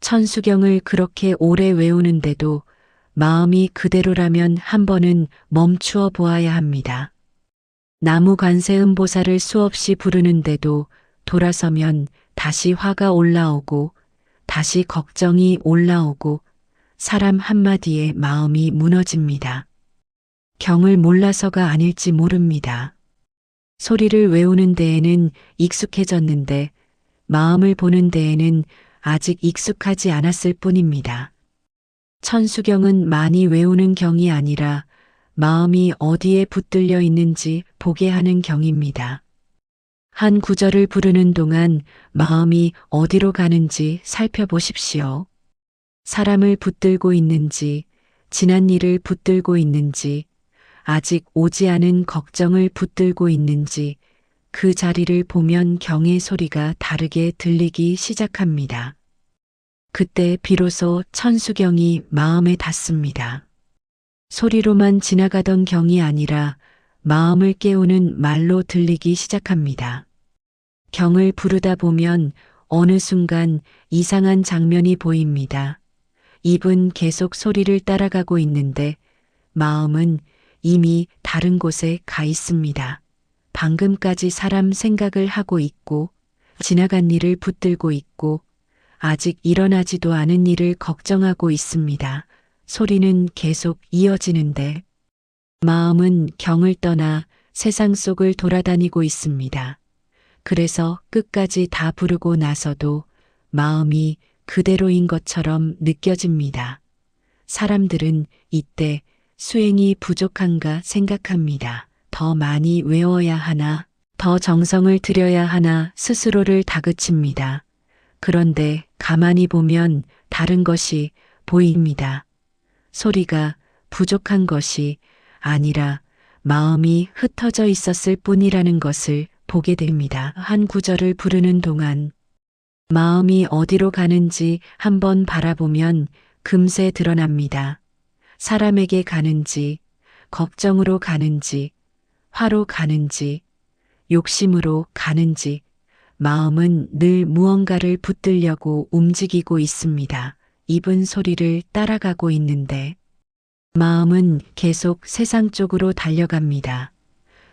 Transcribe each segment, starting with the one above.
천수경을 그렇게 오래 외우는데도 마음이 그대로라면 한 번은 멈추어 보아야 합니다. 나무 관세음보살을 수없이 부르는데도 돌아서면 다시 화가 올라오고 다시 걱정이 올라오고 사람 한마디에 마음이 무너집니다. 경을 몰라서가 아닐지 모릅니다. 소리를 외우는 데에는 익숙해졌는데 마음을 보는 데에는 아직 익숙하지 않았을 뿐입니다. 천수경은 많이 외우는 경이 아니라 마음이 어디에 붙들려 있는지 보게 하는 경입니다. 한 구절을 부르는 동안 마음이 어디로 가는지 살펴보십시오. 사람을 붙들고 있는지, 지난 일을 붙들고 있는지, 아직 오지 않은 걱정을 붙들고 있는지 그 자리를 보면 경의 소리가 다르게 들리기 시작합니다. 그때 비로소 천수경이 마음에 닿습니다. 소리로만 지나가던 경이 아니라 마음을 깨우는 말로 들리기 시작합니다. 경을 부르다 보면 어느 순간 이상한 장면이 보입니다. 입은 계속 소리를 따라가고 있는데 마음은 이미 다른 곳에 가 있습니다. 방금까지 사람 생각을 하고 있고 지나간 일을 붙들고 있고 아직 일어나지도 않은 일을 걱정하고 있습니다. 소리는 계속 이어지는데 마음은 경을 떠나 세상 속을 돌아다니고 있습니다. 그래서 끝까지 다 부르고 나서도 마음이 그대로인 것처럼 느껴집니다. 사람들은 이때 수행이 부족한가 생각합니다. 더 많이 외워야 하나, 더 정성을 들여야 하나 스스로를 다그칩니다. 그런데 가만히 보면 다른 것이 보입니다. 소리가 부족한 것이 아니라 마음이 흩어져 있었을 뿐이라는 것을 보게 됩니다. 한 구절을 부르는 동안 마음이 어디로 가는지 한번 바라보면 금세 드러납니다. 사람에게 가는지, 걱정으로 가는지, 화로 가는지, 욕심으로 가는지, 마음은 늘 무언가를 붙들려고 움직이고 있습니다. 입은 소리를 따라가고 있는데 마음은 계속 세상 쪽으로 달려갑니다.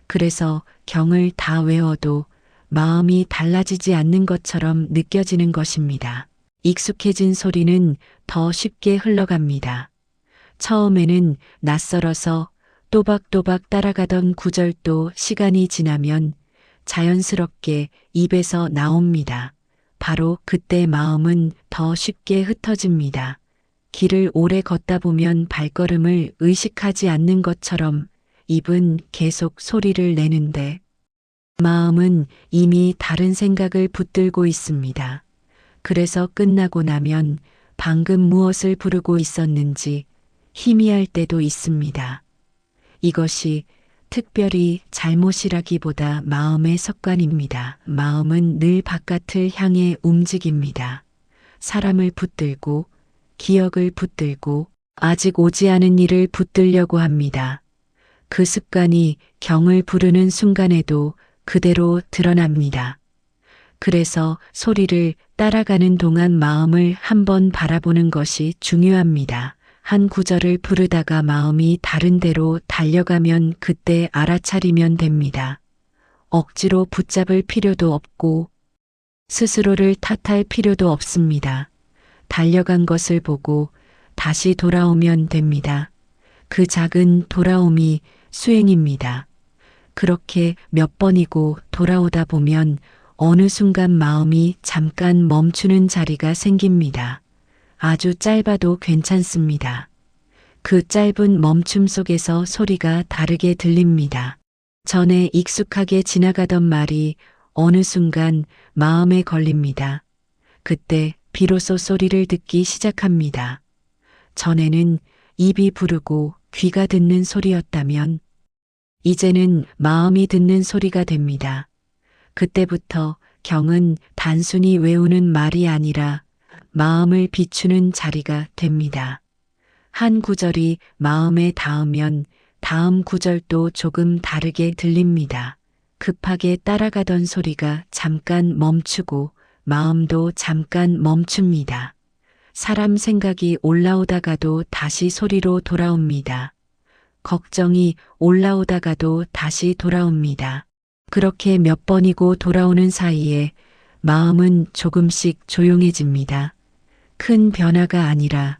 그래서 경을 다 외워도 마음이 달라지지 않는 것처럼 느껴지는 것입니다. 익숙해진 소리는 더 쉽게 흘러갑니다. 처음에는 낯설어서 또박또박 따라가던 구절도 시간이 지나면 자연스럽게 입에서 나옵니다. 바로 그때 마음은 더 쉽게 흩어집니다. 길을 오래 걷다 보면 발걸음을 의식하지 않는 것처럼 입은 계속 소리를 내는데 마음은 이미 다른 생각을 붙들고 있습니다. 그래서 끝나고 나면 방금 무엇을 부르고 있었는지 희미할 때도 있습니다. 이것이 특별히 잘못이라기보다 마음의 습관입니다. 마음은 늘 바깥을 향해 움직입니다. 사람을 붙들고 기억을 붙들고 아직 오지 않은 일을 붙들려고 합니다. 그 습관이 경을 부르는 순간에도 그대로 드러납니다. 그래서 소리를 따라가는 동안 마음을 한번 바라보는 것이 중요합니다. 한 구절을 부르다가 마음이 다른 데로 달려가면 그때 알아차리면 됩니다. 억지로 붙잡을 필요도 없고 스스로를 탓할 필요도 없습니다. 달려간 것을 보고 다시 돌아오면 됩니다. 그 작은 돌아옴이 수행입니다. 그렇게 몇 번이고 돌아오다 보면 어느 순간 마음이 잠깐 멈추는 자리가 생깁니다. 아주 짧아도 괜찮습니다. 그 짧은 멈춤 속에서 소리가 다르게 들립니다. 전에 익숙하게 지나가던 말이 어느 순간 마음에 걸립니다. 그때 비로소 소리를 듣기 시작합니다. 전에는 입이 부르고 귀가 듣는 소리였다면 이제는 마음이 듣는 소리가 됩니다. 그때부터 경은 단순히 외우는 말이 아니라 마음을 비추는 자리가 됩니다. 한 구절이 마음에 닿으면 다음 구절도 조금 다르게 들립니다. 급하게 따라가던 소리가 잠깐 멈추고 마음도 잠깐 멈춥니다. 사람 생각이 올라오다가도 다시 소리로 돌아옵니다. 걱정이 올라오다가도 다시 돌아옵니다. 그렇게 몇 번이고 돌아오는 사이에 마음은 조금씩 조용해집니다. 큰 변화가 아니라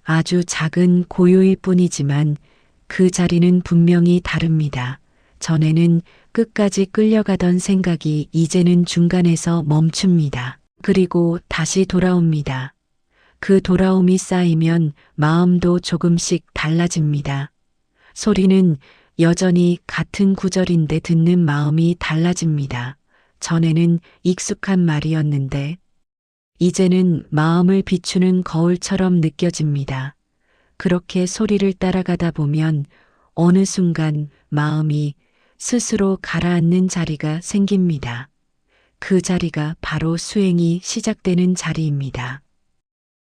아주 작은 고요일 뿐이지만 그 자리는 분명히 다릅니다. 전에는 끝까지 끌려가던 생각이 이제는 중간에서 멈춥니다. 그리고 다시 돌아옵니다. 그 돌아옴이 쌓이면 마음도 조금씩 달라집니다. 소리는 여전히 같은 구절인데 듣는 마음이 달라집니다. 전에는 익숙한 말이었는데 이제는 마음을 비추는 거울처럼 느껴집니다. 그렇게 소리를 따라가다 보면 어느 순간 마음이 스스로 가라앉는 자리가 생깁니다. 그 자리가 바로 수행이 시작되는 자리입니다.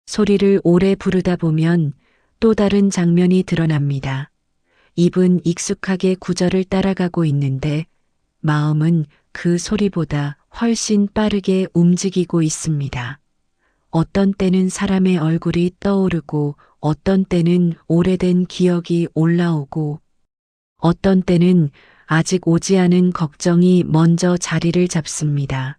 소리를 오래 부르다 보면 또 다른 장면이 드러납니다. 입은 익숙하게 구절을 따라가고 있는데 마음은 그 소리보다 훨씬 빠르게 움직이고 있습니다. 어떤 때는 사람의 얼굴이 떠오르고 어떤 때는 오래된 기억이 올라오고 어떤 때는 아직 오지 않은 걱정이 먼저 자리를 잡습니다.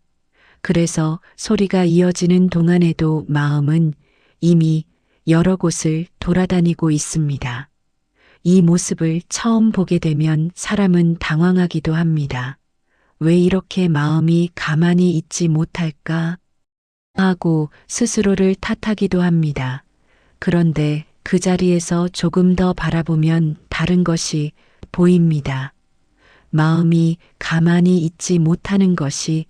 그래서 소리가 이어지는 동안에도 마음은 이미 여러 곳을 돌아다니고 있습니다. 이 모습을 처음 보게 되면 사람은 당황하기도 합니다. 왜 이렇게 마음이 가만히 있지 못할까 하고 스스로를 탓하기도 합니다. 그런데 그 자리에서 조금 더 바라보면 다른 것이 보입니다. 마음이 가만히 있지 못하는 것이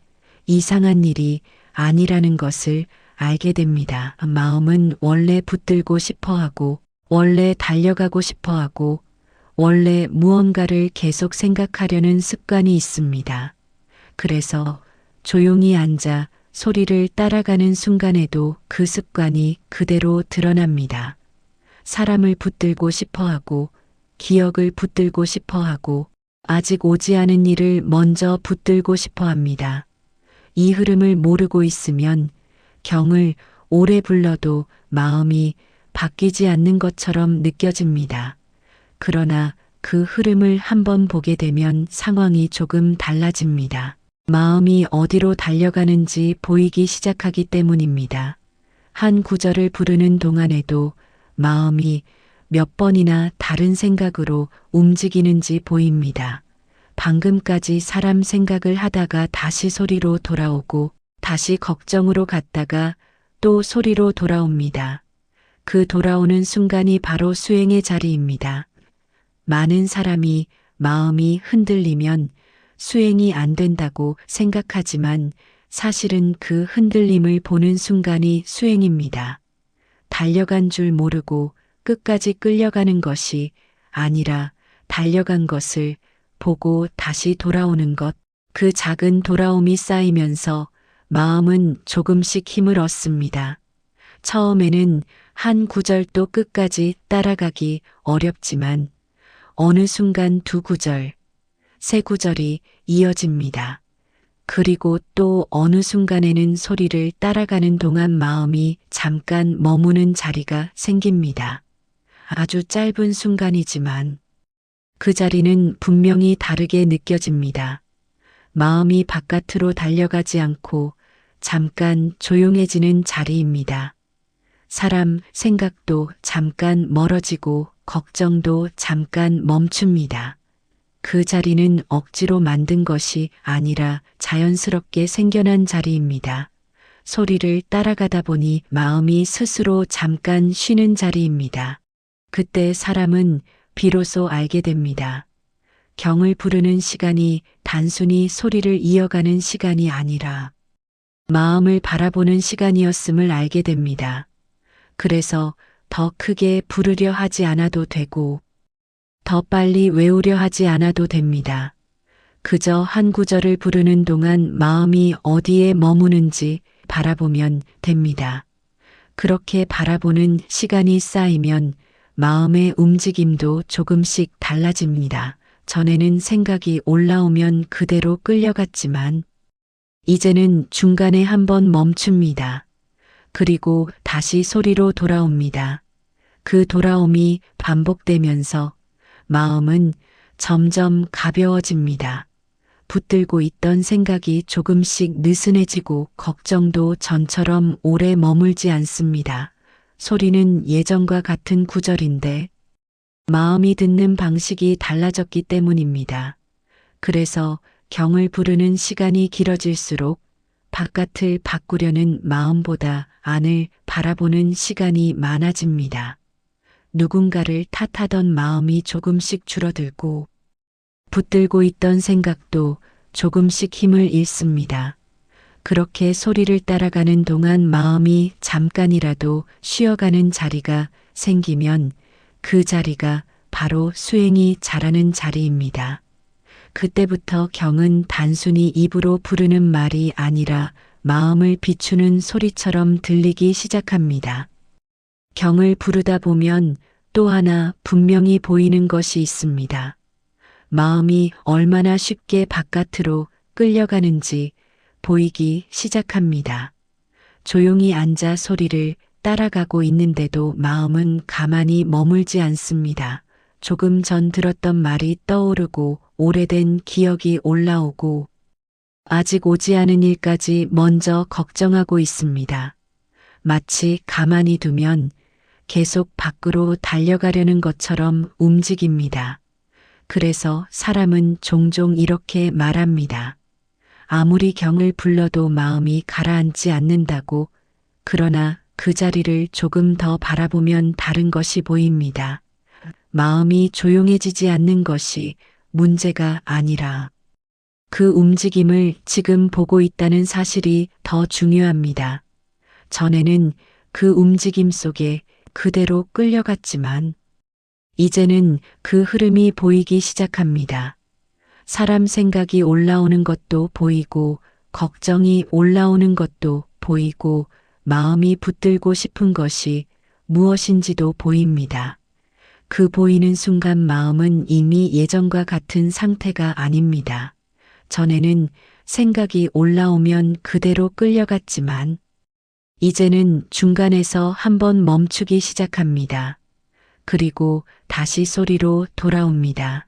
이상한 일이 아니라는 것을 알게 됩니다. 마음은 원래 붙들고 싶어 하고, 원래 달려가고 싶어 하고, 원래 무언가를 계속 생각하려는 습관이 있습니다. 그래서 조용히 앉아 소리를 따라가는 순간에도 그 습관이 그대로 드러납니다. 사람을 붙들고 싶어 하고, 기억을 붙들고 싶어 하고, 아직 오지 않은 일을 먼저 붙들고 싶어 합니다. 이 흐름을 모르고 있으면 경을 오래 불러도 마음이 바뀌지 않는 것처럼 느껴집니다. 그러나 그 흐름을 한번 보게 되면 상황이 조금 달라집니다. 마음이 어디로 달려가는지 보이기 시작하기 때문입니다. 한 구절을 부르는 동안에도 마음이 몇 번이나 다른 생각으로 움직이는지 보입니다. 방금까지 사람 생각을 하다가 다시 소리로 돌아오고 다시 걱정으로 갔다가 또 소리로 돌아옵니다. 그 돌아오는 순간이 바로 수행의 자리입니다. 많은 사람이 마음이 흔들리면 수행이 안 된다고 생각하지만 사실은 그 흔들림을 보는 순간이 수행입니다. 달려간 줄 모르고 끝까지 끌려가는 것이 아니라 달려간 것을 보고 다시 돌아오는 것, 그 작은 돌아옴이 쌓이면서 마음은 조금씩 힘을 얻습니다. 처음에는 한 구절도 끝까지 따라가기 어렵지만 어느 순간 두 구절, 세 구절이 이어집니다. 그리고 또 어느 순간에는 소리를 따라가는 동안 마음이 잠깐 머무는 자리가 생깁니다. 아주 짧은 순간이지만 그 자리는 분명히 다르게 느껴집니다. 마음이 바깥으로 달려가지 않고 잠깐 조용해지는 자리입니다. 사람 생각도 잠깐 멀어지고 걱정도 잠깐 멈춥니다. 그 자리는 억지로 만든 것이 아니라 자연스럽게 생겨난 자리입니다. 소리를 따라가다 보니 마음이 스스로 잠깐 쉬는 자리입니다. 그때 사람은 비로소 알게 됩니다. 경을 부르는 시간이 단순히 소리를 이어가는 시간이 아니라 마음을 바라보는 시간이었음을 알게 됩니다. 그래서 더 크게 부르려 하지 않아도 되고 더 빨리 외우려 하지 않아도 됩니다. 그저 한 구절을 부르는 동안 마음이 어디에 머무는지 바라보면 됩니다. 그렇게 바라보는 시간이 쌓이면 마음의 움직임도 조금씩 달라집니다. 전에는 생각이 올라오면 그대로 끌려갔지만 이제는 중간에 한번 멈춥니다. 그리고 다시 소리로 돌아옵니다. 그 돌아옴이 반복되면서 마음은 점점 가벼워집니다. 붙들고 있던 생각이 조금씩 느슨해지고 걱정도 전처럼 오래 머물지 않습니다. 소리는 예전과 같은 구절인데 마음이 듣는 방식이 달라졌기 때문입니다. 그래서 경을 부르는 시간이 길어질수록 바깥을 바꾸려는 마음보다 안을 바라보는 시간이 많아집니다. 누군가를 탓하던 마음이 조금씩 줄어들고 붙들고 있던 생각도 조금씩 힘을 잃습니다. 그렇게 소리를 따라가는 동안 마음이 잠깐이라도 쉬어가는 자리가 생기면 그 자리가 바로 수행이 자라는 자리입니다. 그때부터 경은 단순히 입으로 부르는 말이 아니라 마음을 비추는 소리처럼 들리기 시작합니다. 경을 부르다 보면 또 하나 분명히 보이는 것이 있습니다. 마음이 얼마나 쉽게 바깥으로 끌려가는지 보이기 시작합니다. 조용히 앉아 소리를 따라가고 있는데도 마음은 가만히 머물지 않습니다. 조금 전 들었던 말이 떠오르고 오래된 기억이 올라오고 아직 오지 않은 일까지 먼저 걱정하고 있습니다. 마치 가만히 두면 계속 밖으로 달려가려는 것처럼 움직입니다. 그래서 사람은 종종 이렇게 말합니다. 아무리 경을 불러도 마음이 가라앉지 않는다고. 그러나 그 자리를 조금 더 바라보면 다른 것이 보입니다. 마음이 조용해지지 않는 것이 문제가 아니라 그 움직임을 지금 보고 있다는 사실이 더 중요합니다. 전에는 그 움직임 속에 그대로 끌려갔지만 이제는 그 흐름이 보이기 시작합니다. 사람 생각이 올라오는 것도 보이고 걱정이 올라오는 것도 보이고 마음이 붙들고 싶은 것이 무엇인지도 보입니다. 그 보이는 순간 마음은 이미 예전과 같은 상태가 아닙니다. 전에는 생각이 올라오면 그대로 끌려갔지만 이제는 중간에서 한번 멈추기 시작합니다. 그리고 다시 소리로 돌아옵니다.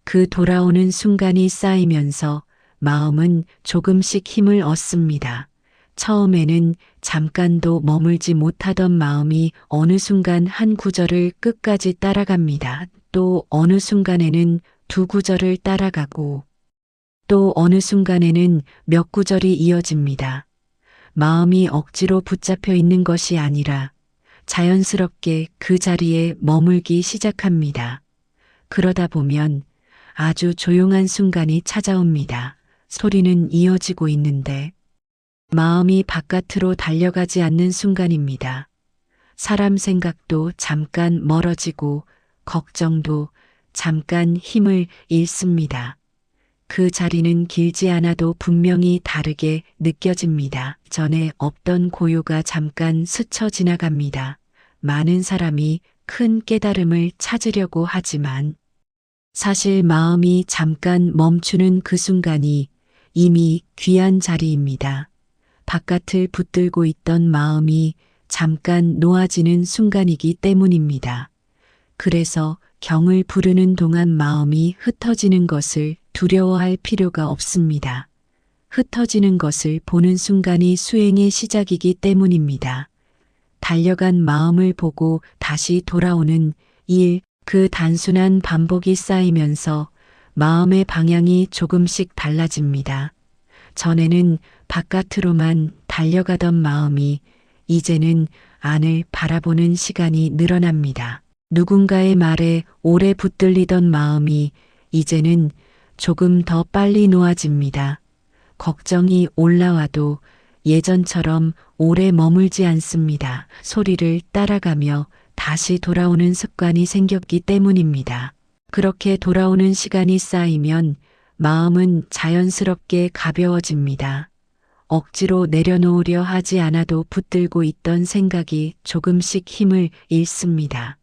그 돌아오는 순간이 쌓이면서 마음은 조금씩 힘을 얻습니다. 처음에는 잠깐도 머물지 못하던 마음이 어느 순간 한 구절을 끝까지 따라갑니다. 또 어느 순간에는 두 구절을 따라가고 또 어느 순간에는 몇 구절이 이어집니다. 마음이 억지로 붙잡혀 있는 것이 아니라 자연스럽게 그 자리에 머물기 시작합니다. 그러다 보면 아주 조용한 순간이 찾아옵니다. 소리는 이어지고 있는데 마음이 바깥으로 달려가지 않는 순간입니다. 사람 생각도 잠깐 멀어지고 걱정도 잠깐 힘을 잃습니다. 그 자리는 길지 않아도 분명히 다르게 느껴집니다. 전에 없던 고요가 잠깐 스쳐 지나갑니다. 많은 사람이 큰 깨달음을 찾으려고 하지만 사실 마음이 잠깐 멈추는 그 순간이 이미 귀한 자리입니다. 바깥을 붙들고 있던 마음이 잠깐 놓아지는 순간이기 때문입니다. 그래서 경을 부르는 동안 마음이 흩어지는 것을 두려워할 필요가 없습니다. 흩어지는 것을 보는 순간이 수행의 시작이기 때문입니다. 달려간 마음을 보고 다시 돌아오는 일, 그 단순한 반복이 쌓이면서 마음의 방향이 조금씩 달라집니다. 전에는 바깥으로만 달려가던 마음이 이제는 안을 바라보는 시간이 늘어납니다. 누군가의 말에 오래 붙들리던 마음이 이제는 조금 더 빨리 놓아집니다. 걱정이 올라와도 예전처럼 오래 머물지 않습니다. 소리를 따라가며 다시 돌아오는 습관이 생겼기 때문입니다. 그렇게 돌아오는 시간이 쌓이면 마음은 자연스럽게 가벼워집니다. 억지로 내려놓으려 하지 않아도 붙들고 있던 생각이 조금씩 힘을 잃습니다.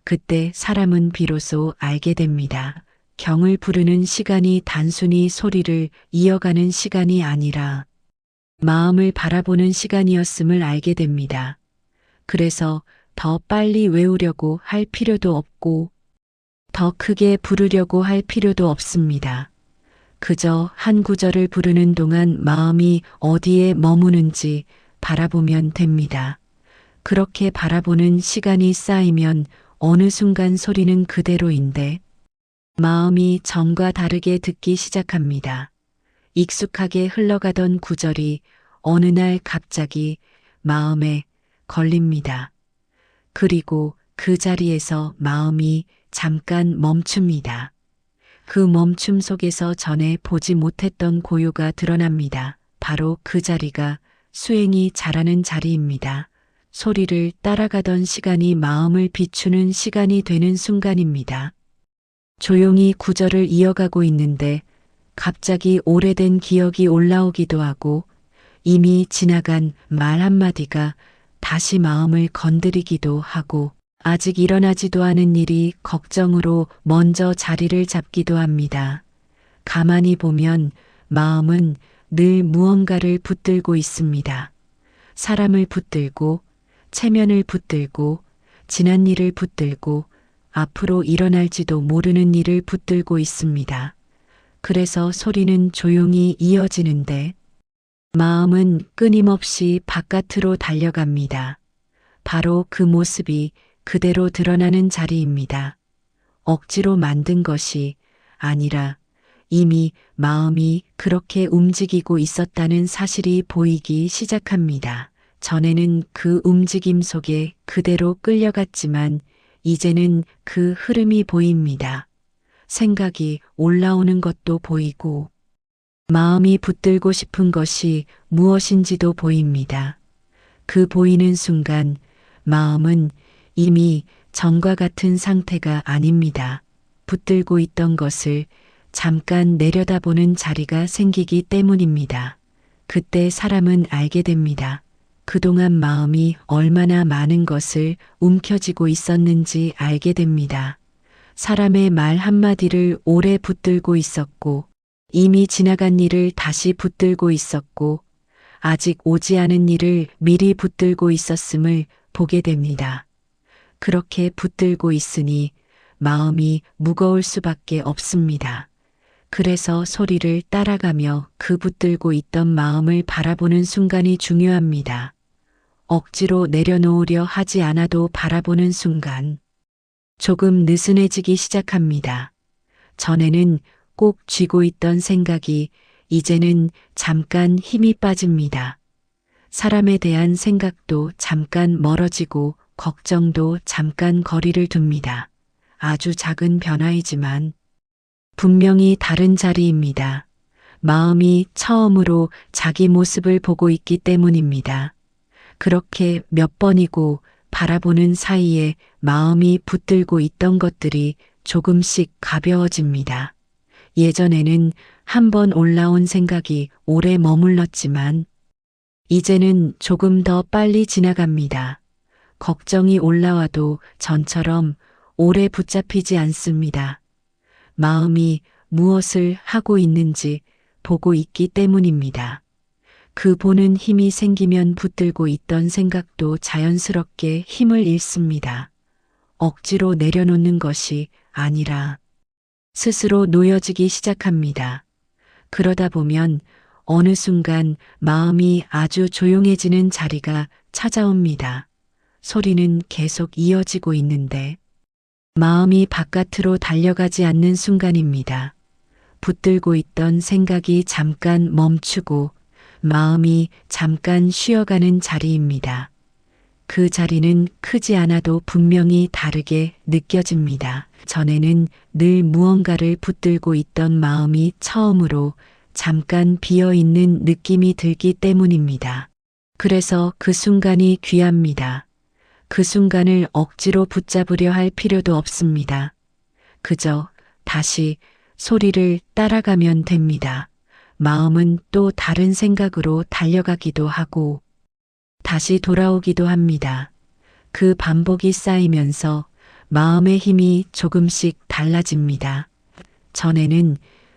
그때 사람은 비로소 알게 됩니다. 경을 부르는 시간이 단순히 소리를 이어가는 시간이 아니라 마음을 바라보는 시간이었음을 알게 됩니다. 그래서 더 빨리 외우려고 할 필요도 없고 더 크게 부르려고 할 필요도 없습니다. 그저 한 구절을 부르는 동안 마음이 어디에 머무는지 바라보면 됩니다. 그렇게 바라보는 시간이 쌓이면 어느 순간 소리는 그대로인데 마음이 전과 다르게 듣기 시작합니다. 익숙하게 흘러가던 구절이 어느 날 갑자기 마음에 걸립니다. 그리고 그 자리에서 마음이 잠깐 멈춥니다. 그 멈춤 속에서 전에 보지 못했던 고요가 드러납니다. 바로 그 자리가 수행이 자라는 자리입니다. 소리를 따라가던 시간이 마음을 비추는 시간이 되는 순간입니다. 조용히 구절을 이어가고 있는데 갑자기 오래된 기억이 올라오기도 하고 이미 지나간 말 한마디가 다시 마음을 건드리기도 하고 아직 일어나지도 않은 일이 걱정으로 먼저 자리를 잡기도 합니다. 가만히 보면 마음은 늘 무언가를 붙들고 있습니다. 사람을 붙들고 체면을 붙들고 지난 일을 붙들고 앞으로 일어날지도 모르는 일을 붙들고 있습니다. 그래서 소리는 조용히 이어지는데 마음은 끊임없이 바깥으로 달려갑니다. 바로 그 모습이 그대로 드러나는 자리입니다. 억지로 만든 것이 아니라 이미 마음이 그렇게 움직이고 있었다는 사실이 보이기 시작합니다. 전에는 그 움직임 속에 그대로 끌려갔지만 이제는 그 흐름이 보입니다. 생각이 올라오는 것도 보이고 마음이 붙들고 싶은 것이 무엇인지도 보입니다. 그 보이는 순간 마음은 이미 전과 같은 상태가 아닙니다. 붙들고 있던 것을 잠깐 내려다보는 자리가 생기기 때문입니다. 그때 사람은 알게 됩니다. 그동안 마음이 얼마나 많은 것을 움켜쥐고 있었는지 알게 됩니다. 사람의 말 한마디를 오래 붙들고 있었고 이미 지나간 일을 다시 붙들고 있었고 아직 오지 않은 일을 미리 붙들고 있었음을 보게 됩니다. 그렇게 붙들고 있으니 마음이 무거울 수밖에 없습니다. 그래서 소리를 따라가며 그 붙들고 있던 마음을 바라보는 순간이 중요합니다. 억지로 내려놓으려 하지 않아도 바라보는 순간 조금 느슨해지기 시작합니다. 전에는 꼭 쥐고 있던 생각이 이제는 잠깐 힘이 빠집니다. 사람에 대한 생각도 잠깐 멀어지고 걱정도 잠깐 거리를 둡니다. 아주 작은 변화이지만 분명히 다른 자리입니다. 마음이 처음으로 자기 모습을 보고 있기 때문입니다. 그렇게 몇 번이고 바라보는 사이에 마음이 붙들고 있던 것들이 조금씩 가벼워집니다. 예전에는 한 번 올라온 생각이 오래 머물렀지만 이제는 조금 더 빨리 지나갑니다. 걱정이 올라와도 전처럼 오래 붙잡히지 않습니다. 마음이 무엇을 하고 있는지 보고 있기 때문입니다. 그 보는 힘이 생기면 붙들고 있던 생각도 자연스럽게 힘을 잃습니다. 억지로 내려놓는 것이 아니라 스스로 놓여지기 시작합니다. 그러다 보면 어느 순간 마음이 아주 조용해지는 자리가 찾아옵니다. 소리는 계속 이어지고 있는데 마음이 바깥으로 달려가지 않는 순간입니다. 붙들고 있던 생각이 잠깐 멈추고 마음이 잠깐 쉬어가는 자리입니다. 그 자리는 크지 않아도 분명히 다르게 느껴집니다. 전에는 늘 무언가를 붙들고 있던 마음이 처음으로 잠깐 비어있는 느낌이 들기 때문입니다. 그래서 그 순간이 귀합니다. 그 순간을 억지로 붙잡으려 할 필요도 없습니다. 그저 다시 소리를 따라가면 됩니다. 마음은 또 다른 생각으로 달려가기도 하고 다시 돌아오기도 합니다. 그 반복이 쌓이면서 마음의 힘이 조금씩 달라집니다. 전에는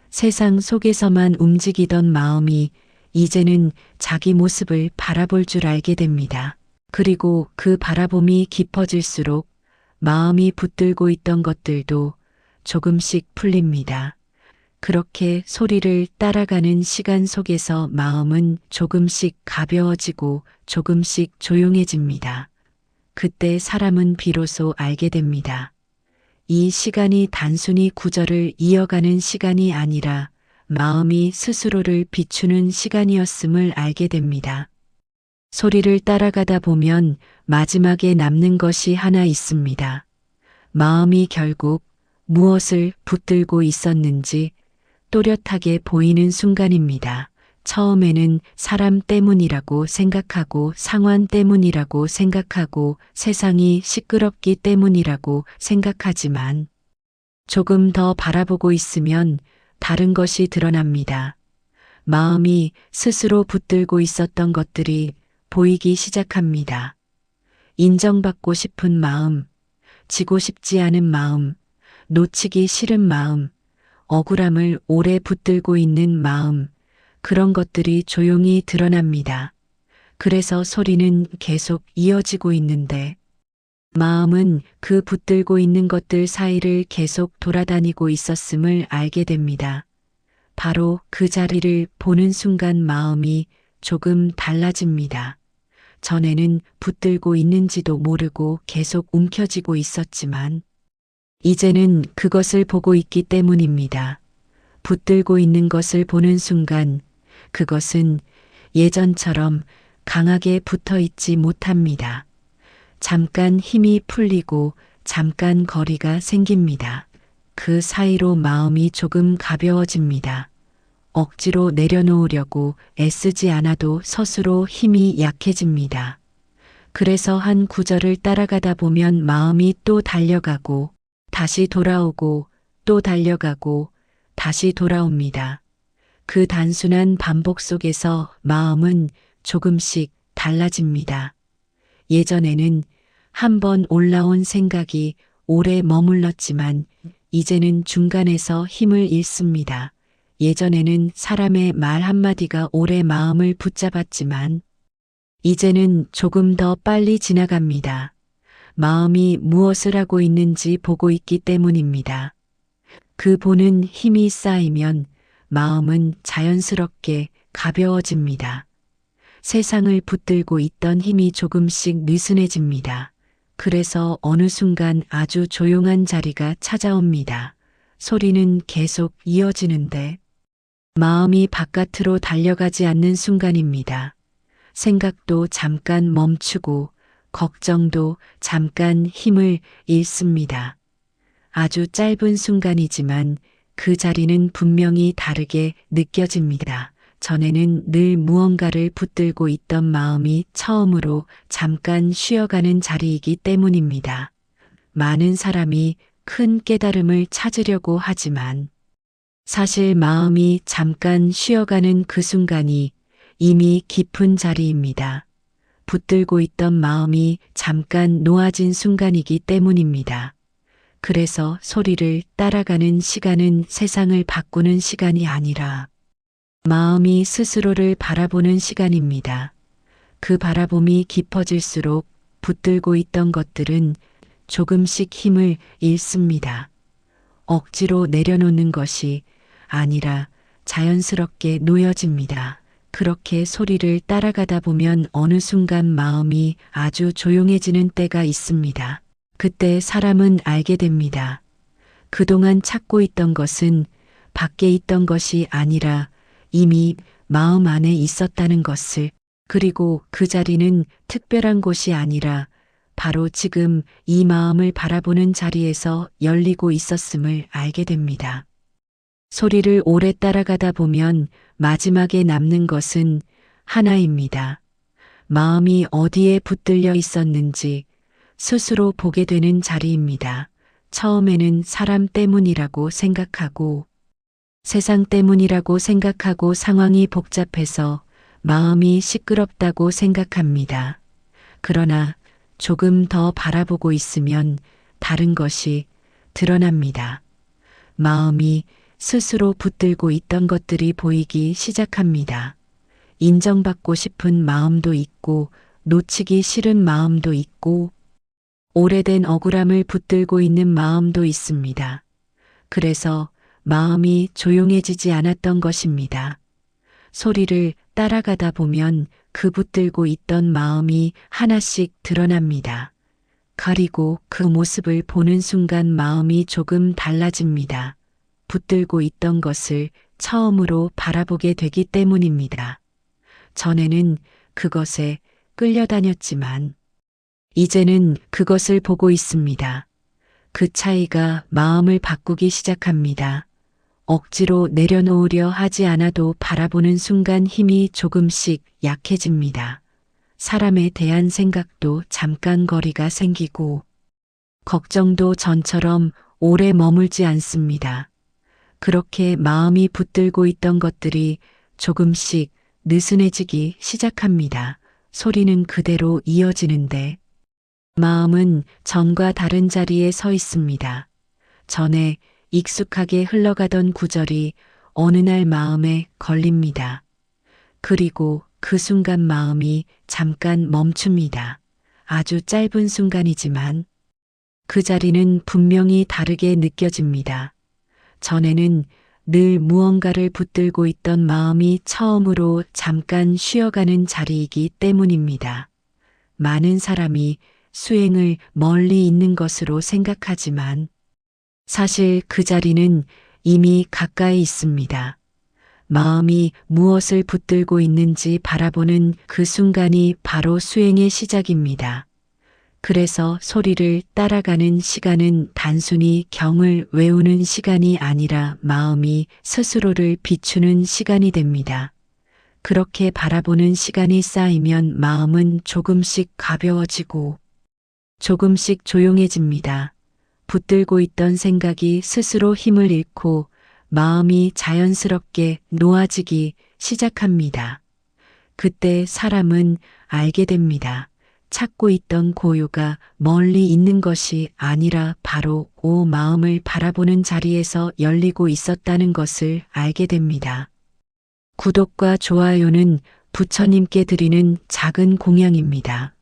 세상 속에서만 움직이던 마음이 이제는 자기 모습을 바라볼 줄 알게 됩니다. 그리고 그 바라봄이 깊어질수록 마음이 붙들고 있던 것들도 조금씩 풀립니다. 그렇게 소리를 따라가는 시간 속에서 마음은 조금씩 가벼워지고 조금씩 조용해집니다. 그때 사람은 비로소 알게 됩니다. 이 시간이 단순히 구절을 이어가는 시간이 아니라 마음이 스스로를 비추는 시간이었음을 알게 됩니다. 소리를 따라가다 보면 마지막에 남는 것이 하나 있습니다. 마음이 결국 무엇을 붙들고 있었는지 또렷하게 보이는 순간입니다. 처음에는 사람 때문이라고 생각하고 상황 때문이라고 생각하고 세상이 시끄럽기 때문이라고 생각하지만 조금 더 바라보고 있으면 다른 것이 드러납니다. 마음이 스스로 붙들고 있었던 것들이 보이기 시작합니다. 인정받고 싶은 마음, 지고 싶지 않은 마음, 놓치기 싫은 마음, 억울함을 오래 붙들고 있는 마음, 그런 것들이 조용히 드러납니다. 그래서 소리는 계속 이어지고 있는데 마음은 그 붙들고 있는 것들 사이를 계속 돌아다니고 있었음을 알게 됩니다. 바로 그 자리를 보는 순간 마음이 조금 달라집니다. 전에는 붙들고 있는지도 모르고 계속 움켜쥐고 있었지만 이제는 그것을 보고 있기 때문입니다. 붙들고 있는 것을 보는 순간 그것은 예전처럼 강하게 붙어 있지 못합니다. 잠깐 힘이 풀리고 잠깐 거리가 생깁니다. 그 사이로 마음이 조금 가벼워집니다. 억지로 내려놓으려고 애쓰지 않아도 스스로 힘이 약해집니다. 그래서 한 구절을 따라가다 보면 마음이 또 달려가고 다시 돌아오고 또 달려가고 다시 돌아옵니다. 그 단순한 반복 속에서 마음은 조금씩 달라집니다. 예전에는 한번 올라온 생각이 오래 머물렀지만 이제는 중간에서 힘을 잃습니다. 예전에는 사람의 말 한마디가 오래 마음을 붙잡았지만 이제는 조금 더 빨리 지나갑니다. 마음이 무엇을 하고 있는지 보고 있기 때문입니다. 그 보는 힘이 쌓이면 마음은 자연스럽게 가벼워집니다. 세상을 붙들고 있던 힘이 조금씩 느슨해집니다. 그래서 어느 순간 아주 조용한 자리가 찾아옵니다. 소리는 계속 이어지는데 마음이 바깥으로 달려가지 않는 순간입니다. 생각도 잠깐 멈추고 걱정도 잠깐 힘을 잃습니다. 아주 짧은 순간이지만 그 자리는 분명히 다르게 느껴집니다. 전에는 늘 무언가를 붙들고 있던 마음이 처음으로 잠깐 쉬어가는 자리이기 때문입니다. 많은 사람이 큰 깨달음을 찾으려고 하지만 사실 마음이 잠깐 쉬어가는 그 순간이 이미 깊은 자리입니다. 붙들고 있던 마음이 잠깐 놓아진 순간이기 때문입니다. 그래서 소리를 따라가는 시간은 세상을 바꾸는 시간이 아니라 마음이 스스로를 바라보는 시간입니다. 그 바라봄이 깊어질수록 붙들고 있던 것들은 조금씩 힘을 잃습니다. 억지로 내려놓는 것이 아니라 자연스럽게 놓여집니다. 그렇게 소리를 따라가다 보면 어느 순간 마음이 아주 조용해지는 때가 있습니다. 그때 사람은 알게 됩니다. 그동안 찾고 있던 것은 밖에 있던 것이 아니라 이미 마음 안에 있었다는 것을, 그리고 그 자리는 특별한 곳이 아니라 바로 지금 이 마음을 바라보는 자리에서 열리고 있었음을 알게 됩니다. 소리를 오래 따라가다 보면 마지막에 남는 것은 하나입니다. 마음이 어디에 붙들려 있었는지 스스로 보게 되는 자리입니다. 처음에는 사람 때문이라고 생각하고 세상 때문이라고 생각하고 상황이 복잡해서 마음이 시끄럽다고 생각합니다. 그러나 조금 더 바라보고 있으면 다른 것이 드러납니다. 마음이 스스로 붙들고 있던 것들이 보이기 시작합니다. 인정받고 싶은 마음도 있고 놓치기 싫은 마음도 있고 오래된 억울함을 붙들고 있는 마음도 있습니다. 그래서 마음이 조용해지지 않았던 것입니다. 소리를 따라가다 보면 그 붙들고 있던 마음이 하나씩 드러납니다. 그리고 그 모습을 보는 순간 마음이 조금 달라집니다. 붙들고 있던 것을 처음으로 바라보게 되기 때문입니다. 전에는 그것에 끌려다녔지만 이제는 그것을 보고 있습니다. 그 차이가 마음을 바꾸기 시작합니다. 억지로 내려놓으려 하지 않아도 바라보는 순간 힘이 조금씩 약해집니다. 사람에 대한 생각도 잠깐 거리가 생기고 걱정도 전처럼 오래 머물지 않습니다. 그렇게 마음이 붙들고 있던 것들이 조금씩 느슨해지기 시작합니다. 소리는 그대로 이어지는데 마음은 전과 다른 자리에 서 있습니다. 전에 익숙하게 흘러가던 구절이 어느 날 마음에 걸립니다. 그리고 그 순간 마음이 잠깐 멈춥니다. 아주 짧은 순간이지만 그 자리는 분명히 다르게 느껴집니다. 전에는 늘 무언가를 붙들고 있던 마음이 처음으로 잠깐 쉬어가는 자리이기 때문입니다. 많은 사람이 수행을 멀리 있는 것으로 생각하지만 사실 그 자리는 이미 가까이 있습니다. 마음이 무엇을 붙들고 있는지 바라보는 그 순간이 바로 수행의 시작입니다. 그래서 소리를 따라가는 시간은 단순히 경을 외우는 시간이 아니라 마음이 스스로를 비추는 시간이 됩니다. 그렇게 바라보는 시간이 쌓이면 마음은 조금씩 가벼워지고 조금씩 조용해집니다. 붙들고 있던 생각이 스스로 힘을 잃고 마음이 자연스럽게 놓아지기 시작합니다. 그때 사람은 알게 됩니다. 찾고 있던 고요가 멀리 있는 것이 아니라 바로 오 마음을 바라보는 자리에서 열리고 있었다는 것을 알게 됩니다. 구독과 좋아요는 부처님께 드리는 작은 공양입니다.